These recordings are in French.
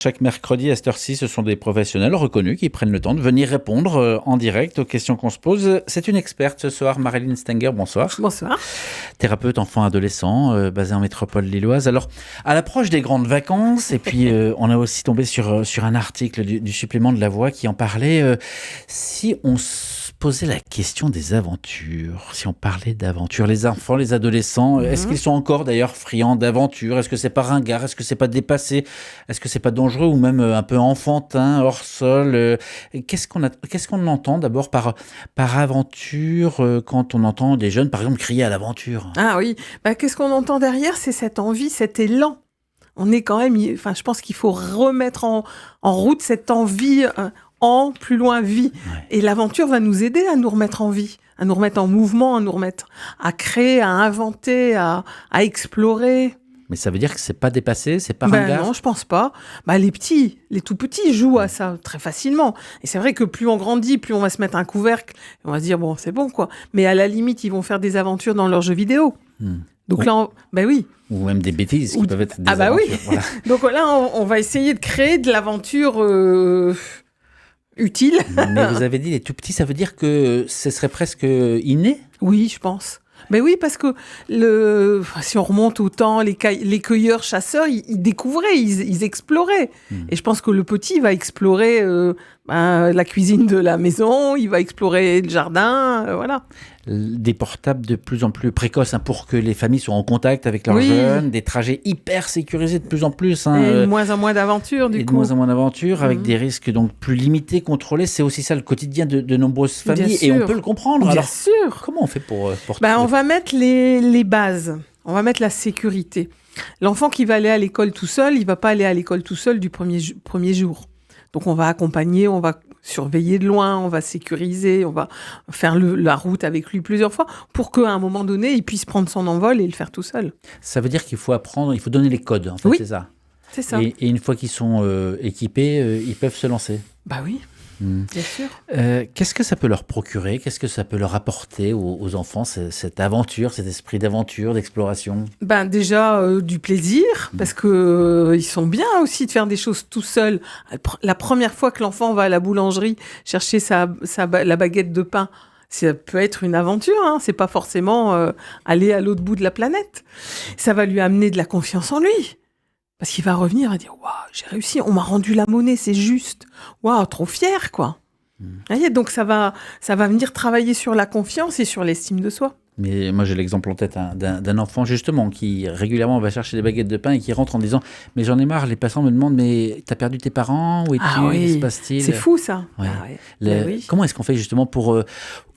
Chaque mercredi à cette heure-ci, ce sont des professionnels reconnus qui prennent le temps de venir répondre en direct aux questions qu'on se pose. C'est une experte ce soir, Marilyn Stenger, bonsoir. Bonsoir. Thérapeute enfant-adolescent, basée en métropole lilloise. Alors, à l'approche des grandes vacances, et puis on a aussi tombé sur un article du supplément de La Voix qui en parlait. Si on se posait la question des aventures, si on parlait d'aventures, les enfants, les adolescents, est-ce qu'ils sont encore d'ailleurs friands d'aventures? Est-ce que c'est pas ringard? Est-ce que c'est pas dépassé? Est-ce que c'est pas dangereux ou même un peu enfantin, hors sol? Qu'est-ce qu'on entend d'abord par aventure quand on entend des jeunes, par exemple, crier à l'aventure? Ah oui, qu'est-ce qu'on entend derrière? C'est cette envie, cet élan. On est quand même, je pense qu'il faut remettre en route cette envie plus loin, vie. Ouais. Et l'aventure va nous aider à nous remettre en vie, à nous remettre en mouvement, à nous remettre à créer, à inventer, à explorer. Mais ça veut dire que c'est pas dépassé, c'est pas ringard? Non, je pense pas. Les tout petits jouent à ça très facilement. Et c'est vrai que plus on grandit, plus on va se mettre un couvercle, et on va se dire bon, c'est bon quoi. Mais à la limite, ils vont faire des aventures dans leurs jeux vidéo. Donc là, oui. Ou même des bêtises qui peuvent être des aventures. Oui. Voilà. Donc là, on va essayer de créer de l'aventure utile. Mais vous avez dit les tout petits, ça veut dire que ce serait presque inné? Oui, je pense. Oui, parce que si on remonte au temps, les cueilleurs-chasseurs, ils découvraient, ils exploraient. Et je pense que le petit va explorer la cuisine de la maison, il va explorer le jardin, voilà. Des portables de plus en plus précoces pour que les familles soient en contact avec leurs jeunes, des trajets hyper sécurisés de plus en plus. Et de moins en moins d'aventures, du coup. De moins en moins d'aventures, avec des risques donc plus limités, contrôlés. C'est aussi ça le quotidien de nombreuses familles. Et on peut le comprendre. Bien Alors, sûr. comment on fait pour on va mettre les bases. On va mettre la sécurité. L'enfant qui va aller à l'école tout seul, il va pas aller à l'école tout seul du premier jour. Donc on va accompagner, on va surveiller de loin, on va sécuriser, on va faire la route avec lui plusieurs fois pour qu'à un moment donné, il puisse prendre son envol et le faire tout seul. Ça veut dire qu'il faut apprendre, il faut donner les codes, en fait, oui, c'est ça? C'est ça. Et une fois qu'ils sont équipés, ils peuvent se lancer? Oui. Bien sûr. Qu'est-ce que ça peut leur procurer? Qu'est-ce que ça peut leur apporter aux enfants, cette aventure, cet esprit d'aventure, d'exploration? Déjà, du plaisir, parce que ils sont bien aussi de faire des choses tout seuls. La première fois que l'enfant va à la boulangerie chercher la baguette de pain, ça peut être une aventure, c'est pas forcément aller à l'autre bout de la planète. Ça va lui amener de la confiance en lui. Parce qu'il va revenir, il va dire « Waouh, j'ai réussi, on m'a rendu la monnaie, c'est juste. Waouh, trop fier, quoi. » Donc ça va venir travailler sur la confiance et sur l'estime de soi. Mais moi, j'ai l'exemple en tête d'un enfant, justement, qui régulièrement va chercher des baguettes de pain et qui rentre en disant « Mais j'en ai marre, les passants me demandent « Mais t'as perdu tes parents? Où es-tu? Que se passe-t-il ?» C'est fou, ça. Ouais. Comment est-ce qu'on fait, justement, pour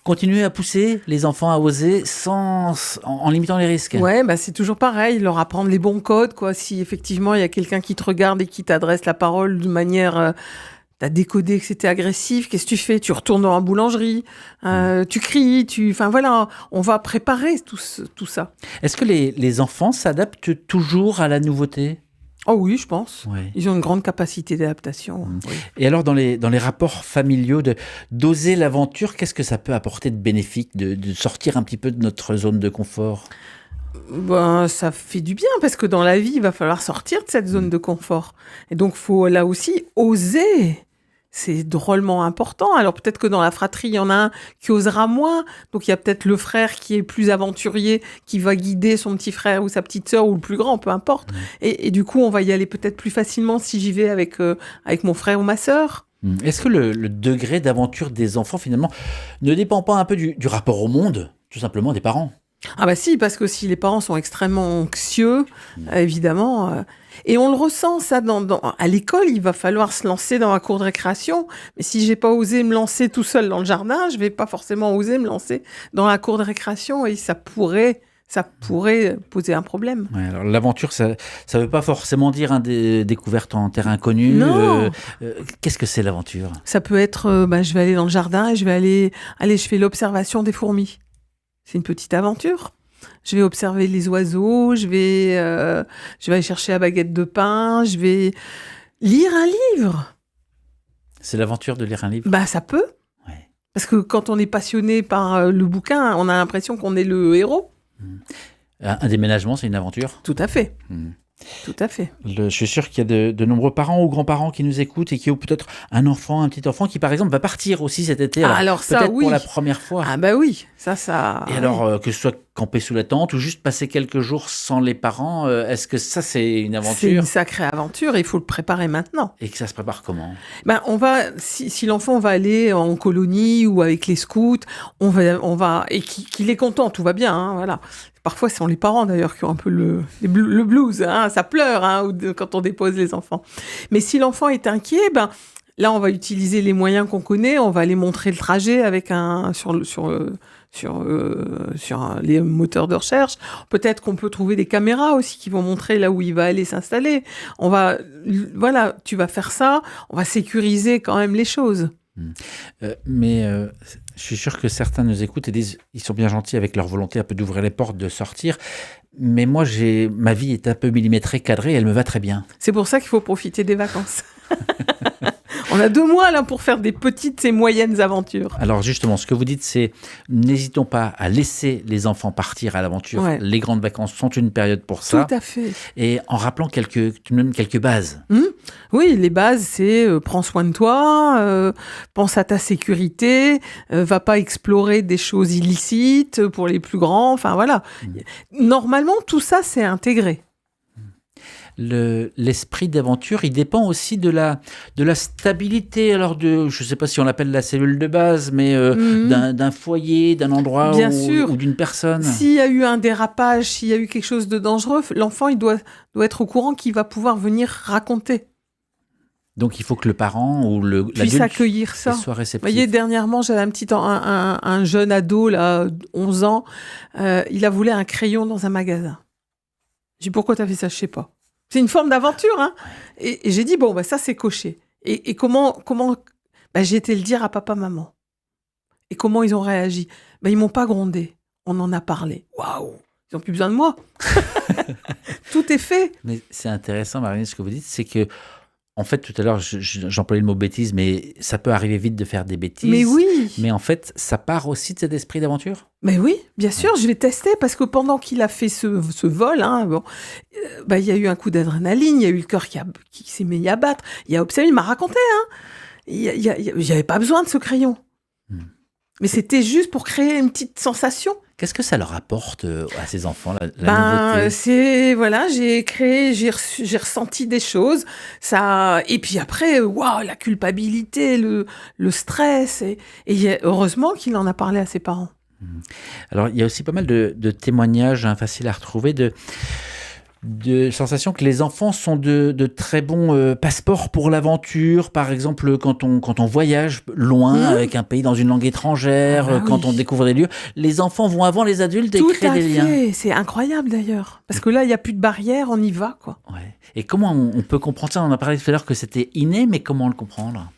continuer à pousser les enfants à oser en limitant les risques? C'est toujours pareil, leur apprendre les bons codes, quoi. Si effectivement, il y a quelqu'un qui te regarde et qui t'adresse la parole de manière... T'as décodé que c'était agressif, qu'est-ce que tu fais? Tu retournes dans la boulangerie, tu cries, on va préparer tout ça. Est-ce que les enfants s'adaptent toujours à la nouveauté? Oh oui, je pense. Ouais. Ils ont une grande capacité d'adaptation. Oui. Et alors, dans les rapports familiaux, d'oser l'aventure, qu'est-ce que ça peut apporter de bénéfique, de sortir un petit peu de notre zone de confort? Ça fait du bien, parce que dans la vie, il va falloir sortir de cette zone de confort. Et donc, faut là aussi oser. C'est drôlement important. Alors peut-être que dans la fratrie, il y en a un qui osera moins. Donc il y a peut-être le frère qui est plus aventurier, qui va guider son petit frère ou sa petite sœur ou le plus grand, peu importe. Et du coup, on va y aller peut-être plus facilement si j'y vais avec mon frère ou ma sœur. Est-ce que le degré d'aventure des enfants, finalement, ne dépend pas un peu du rapport au monde, tout simplement, des parents? Si, parce que si les parents sont extrêmement anxieux, évidemment... Et on le ressent, ça, à l'école, il va falloir se lancer dans la cour de récréation. Mais si j'ai pas osé me lancer tout seul dans le jardin, je vais pas forcément oser me lancer dans la cour de récréation. Et ça pourrait poser un problème. Ouais, alors l'aventure, ça veut pas forcément dire des découvertes en terrain inconnu. Non. Qu'est-ce que c'est l'aventure? Ça peut être, je vais aller dans le jardin et je fais l'observation des fourmis. C'est une petite aventure. Je vais observer les oiseaux, je vais aller chercher la baguette de pain, je vais lire un livre. C'est l'aventure de lire un livre? Ça peut. Ouais. Parce que quand on est passionné par le bouquin, on a l'impression qu'on est le héros. Un déménagement, c'est une aventure? Tout à fait. Tout à fait. Je suis sûr qu'il y a de nombreux parents ou grands-parents qui nous écoutent et qui ont peut-être un enfant, un petit enfant qui, par exemple, va partir aussi cet été. Alors ça, peut-être oui. pour la première fois. Ah bah oui, ça. Et alors, que ce soit camper sous la tente ou juste passer quelques jours sans les parents, est-ce que ça, c'est une C'est aventure une sacrée aventure et il faut le préparer maintenant. et que ça se prépare comment? Si l'enfant va aller en colonie ou avec les scouts, et qu'il est content, tout va bien, hein, voilà. Parfois, ce sont les parents d'ailleurs qui ont un peu le blues, hein, ça pleure quand on dépose les enfants. Mais si l'enfant est inquiet, là, on va utiliser les moyens qu'on connaît, on va aller montrer le trajet avec sur les moteurs de recherche. Peut-être qu'on peut trouver des caméras aussi qui vont montrer là où il va aller s'installer. Tu vas faire ça, on va sécuriser quand même les choses. Mais je suis sûr que certains nous écoutent et disent ils sont bien gentils avec leur volonté un peu d'ouvrir les portes, de sortir. Mais moi, ma vie est un peu millimétrée, cadrée, elle me va très bien. C'est pour ça qu'il faut profiter des vacances. On a 2 mois là pour faire des petites et moyennes aventures. Alors justement, ce que vous dites, c'est n'hésitons pas à laisser les enfants partir à l'aventure. Ouais. Les grandes vacances sont une période pour ça. Tout à fait. Et en rappelant quelques bases. Oui, les bases, c'est prends soin de toi, pense à ta sécurité, va pas explorer des choses illicites pour les plus grands. Enfin voilà. Normalement, tout ça, c'est intégré. L'esprit d'aventure, il dépend aussi de la stabilité, alors je ne sais pas si on l'appelle la cellule de base, mais d'un foyer, d'un endroit ou d'une personne. S'il y a eu un dérapage, s'il y a eu quelque chose de dangereux, l'enfant, il doit être au courant qu'il va pouvoir venir raconter. Donc il faut que le parent ou puisse l'adulte accueillir ça. soit réceptif. Vous voyez, dernièrement, j'avais un jeune ado, là, 11 ans, il a volé un crayon dans un magasin. J'ai dit, pourquoi tu as fait ça? Je sais pas. C'est une forme d'aventure, hein. Et j'ai dit, ça, c'est coché. Et comment j'ai été le dire à papa, maman. Et comment ils ont réagi? Ils m'ont pas grondé. On en a parlé. Waouh! Ils ont plus besoin de moi. Tout est fait. Mais c'est intéressant, Marlène, ce que vous dites, c'est que, en fait, tout à l'heure, j'employais le mot bêtise, mais ça peut arriver vite de faire des bêtises. Mais oui. Mais en fait, ça part aussi de cet esprit d'aventure. Mais oui, bien sûr, je vais tester parce que pendant qu'il a fait ce vol, il y a eu un coup d'adrénaline, il y a eu le cœur qui s'est mis à battre. Il y a Obsène, il m'a raconté, j'avais pas besoin de ce crayon. Mais c'était juste pour créer une petite sensation. Qu'est-ce que ça leur apporte à ces enfants, la nouveauté? J'ai ressenti des choses, ça, et puis après, la culpabilité, le stress, et heureusement qu'il en a parlé à ses parents. Alors, il y a aussi pas mal de témoignages faciles à retrouver de sensations que les enfants sont de très bons passeports pour l'aventure. Par exemple, quand on voyage loin avec un pays dans une langue étrangère, quand on découvre des lieux, les enfants vont avant les adultes et créent des liens. Tout à fait, c'est incroyable d'ailleurs. Parce que là, il n'y a plus de barrières, on y va, quoi. Ouais. Et comment on peut comprendre ça? On a parlé tout à l'heure que c'était inné, mais comment le comprendre?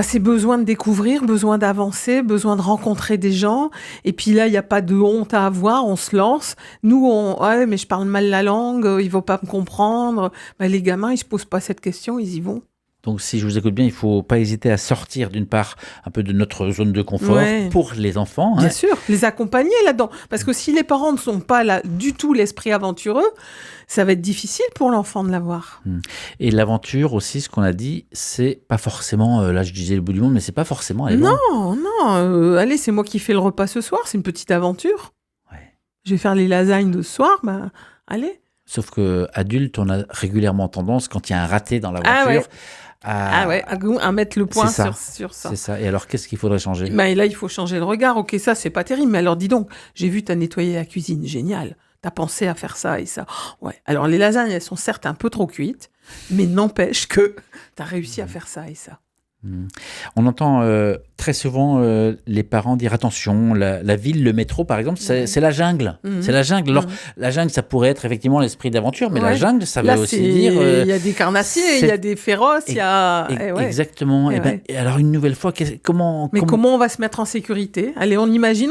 C'est besoin de découvrir, besoin d'avancer, besoin de rencontrer des gens. Et puis là, il n'y a pas de honte à avoir, on se lance. Nous, mais je parle mal la langue, ils ne vont pas me comprendre. Les gamins, ils ne se posent pas cette question, ils y vont. Donc, si je vous écoute bien, il ne faut pas hésiter à sortir d'une part un peu de notre zone de confort pour les enfants. Bien sûr, les accompagner là-dedans. Parce que si les parents ne sont pas là du tout l'esprit aventureux, ça va être difficile pour l'enfant de l'avoir. Et l'aventure aussi, ce qu'on a dit, c'est pas forcément, là je disais le bout du monde, mais c'est pas forcément aller loin. Non, allez, c'est moi qui fais le repas ce soir, c'est une petite aventure. Ouais. Je vais faire les lasagnes de ce soir, allez. Sauf qu'adulte, on a régulièrement tendance, quand il y a un raté dans l'aventure, à mettre le point sur ça. C'est ça. Et alors, qu'est-ce qu'il faudrait changer? Et là, il faut changer le regard. Ok, ça, c'est pas terrible. Mais alors, dis donc, j'ai vu, t'as nettoyé la cuisine. Génial. T'as pensé à faire ça et ça. Ouais. Alors, les lasagnes, elles sont certes un peu trop cuites, mais n'empêche que t'as réussi à faire ça et ça. On entend très souvent les parents dire attention, la ville, le métro par exemple, c'est la jungle. C'est la jungle. Alors, la jungle, ça pourrait être effectivement l'esprit d'aventure, mais la jungle, ça veut aussi dire... Il y a des carnassiers, il y a des féroces, il y a... Exactement. Et alors, une nouvelle fois, comment on va se mettre en sécurité? Allez, on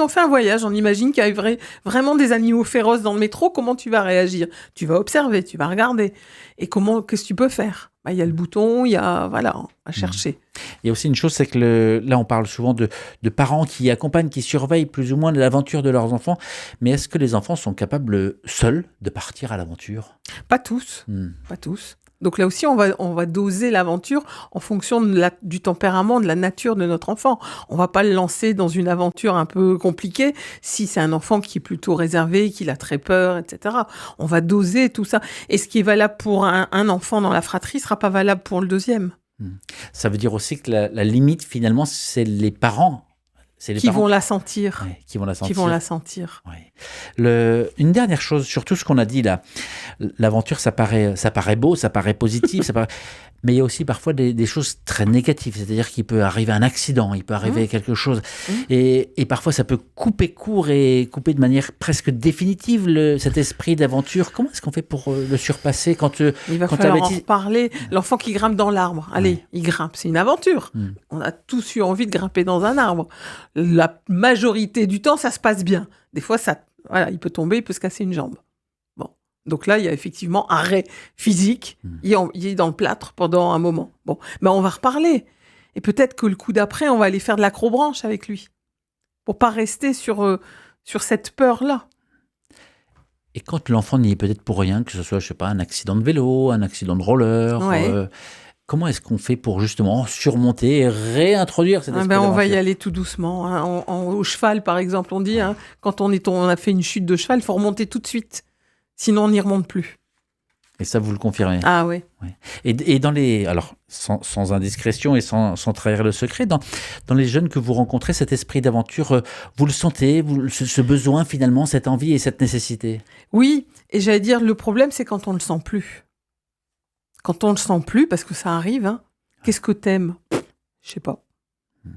fait un voyage, on imagine qu'il y a vraiment des animaux féroces dans le métro. Comment tu vas réagir? Tu vas observer, tu vas regarder. Et qu'est-ce que tu peux faire? bah, il y a le bouton, il y a, voilà, à chercher. Il y a aussi une chose, c'est que là, on parle souvent de parents qui accompagnent, qui surveillent plus ou moins l'aventure de leurs enfants. Mais est-ce que les enfants sont capables, seuls, de partir à l'aventure? Pas tous, pas tous. Donc là aussi, on va doser l'aventure en fonction du tempérament, de la nature de notre enfant. On va pas le lancer dans une aventure un peu compliquée si c'est un enfant qui est plutôt réservé, qui a très peur, etc. On va doser tout ça. Et ce qui est valable pour un enfant dans la fratrie sera pas valable pour le deuxième. Ça veut dire aussi que la limite, finalement, c'est les parents. Vont la sentir. Ouais, qui vont la sentir. Qui vont la sentir. Ouais. Une dernière chose sur tout ce qu'on a dit là. L'aventure, ça paraît beau, ça paraît positif, mais il y a aussi parfois des choses très négatives. C'est-à-dire qu'il peut arriver un accident, il peut arriver quelque chose. Et parfois, ça peut couper court et couper de manière presque définitive cet esprit d'aventure. Comment est-ce qu'on fait pour le surpasser quand il va falloir en reparler. L'enfant qui grimpe dans l'arbre, allez, il grimpe, c'est une aventure. On a tous eu envie de grimper dans un arbre. La majorité du temps, ça se passe bien. Des fois, il peut tomber, il peut se casser une jambe. Bon, donc là, il y a effectivement arrêt physique. Il est dans le plâtre pendant un moment. Bon, mais on va reparler. Et peut-être que le coup d'après, on va aller faire de l'acrobranche avec lui, pour pas rester sur cette peur-là. Et quand l'enfant n'y est peut-être pour rien, que ce soit, je sais pas, un accident de vélo, un accident de roller, comment est-ce qu'on fait pour justement surmonter et réintroduire cet esprit d'aventure? On va y aller tout doucement. Hein. Au cheval, par exemple, on dit, quand on a fait une chute de cheval, il faut remonter tout de suite. Sinon, on n'y remonte plus. Et ça, vous le confirmez? Ah oui. Ouais. Et dans les... Alors, sans indiscrétion et sans trahir le secret, dans les jeunes que vous rencontrez, cet esprit d'aventure, vous le sentez, ce besoin finalement, cette envie et cette nécessité? Oui, et j'allais dire, le problème, c'est quand on ne le sent plus. Quand on le sent plus, parce que ça arrive, qu'est-ce que t'aimes? Je sais pas.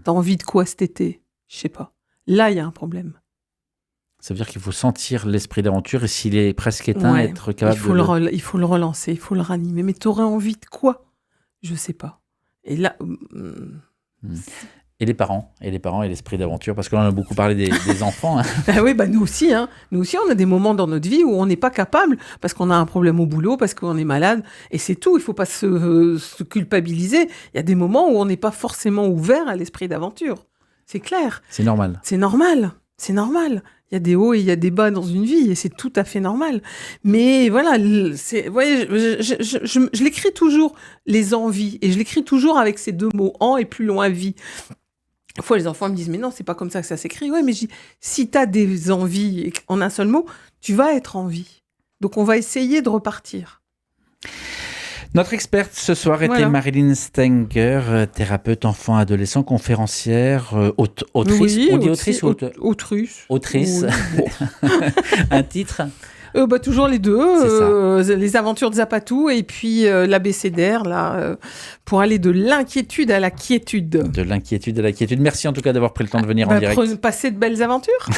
T'as envie de quoi cet été? Je sais pas. Là, il y a un problème. Ça veut dire qu'il faut sentir l'esprit d'aventure et s'il est presque éteint, être capable il faut le relancer, il faut le ranimer. Mais t'aurais envie de quoi? Je sais pas. Et là... Et les parents et l'esprit d'aventure, parce que là, on a beaucoup parlé des enfants. Oui, nous aussi. Nous aussi, on a des moments dans notre vie où on n'est pas capable, parce qu'on a un problème au boulot, parce qu'on est malade, et c'est tout. Il ne faut pas se culpabiliser. Il y a des moments où on n'est pas forcément ouvert à l'esprit d'aventure. C'est clair. C'est normal. C'est normal. Il y a des hauts et il y a des bas dans une vie, et c'est tout à fait normal. Mais voilà, je l'écris toujours, les envies, et je l'écris toujours avec ces deux mots, en et plus loin vie. Des fois, les enfants me disent, mais non, c'est pas comme ça que ça s'écrit. Ouais, mais si tu as des envies en un seul mot, tu vas être en vie. Donc, on va essayer de repartir. Notre experte ce soir était Marilyn Stenger, thérapeute enfant-adolescent, conférencière, autrice. Oui, on dit autrice ou autrice. Autrice. Oui, bon. Un titre? Toujours les deux, les aventures de Zapatou et puis l'abécédaire, pour aller de l'inquiétude à la quiétude. De l'inquiétude à la quiétude. Merci en tout cas d'avoir pris le temps de venir en direct. Passer de belles aventures.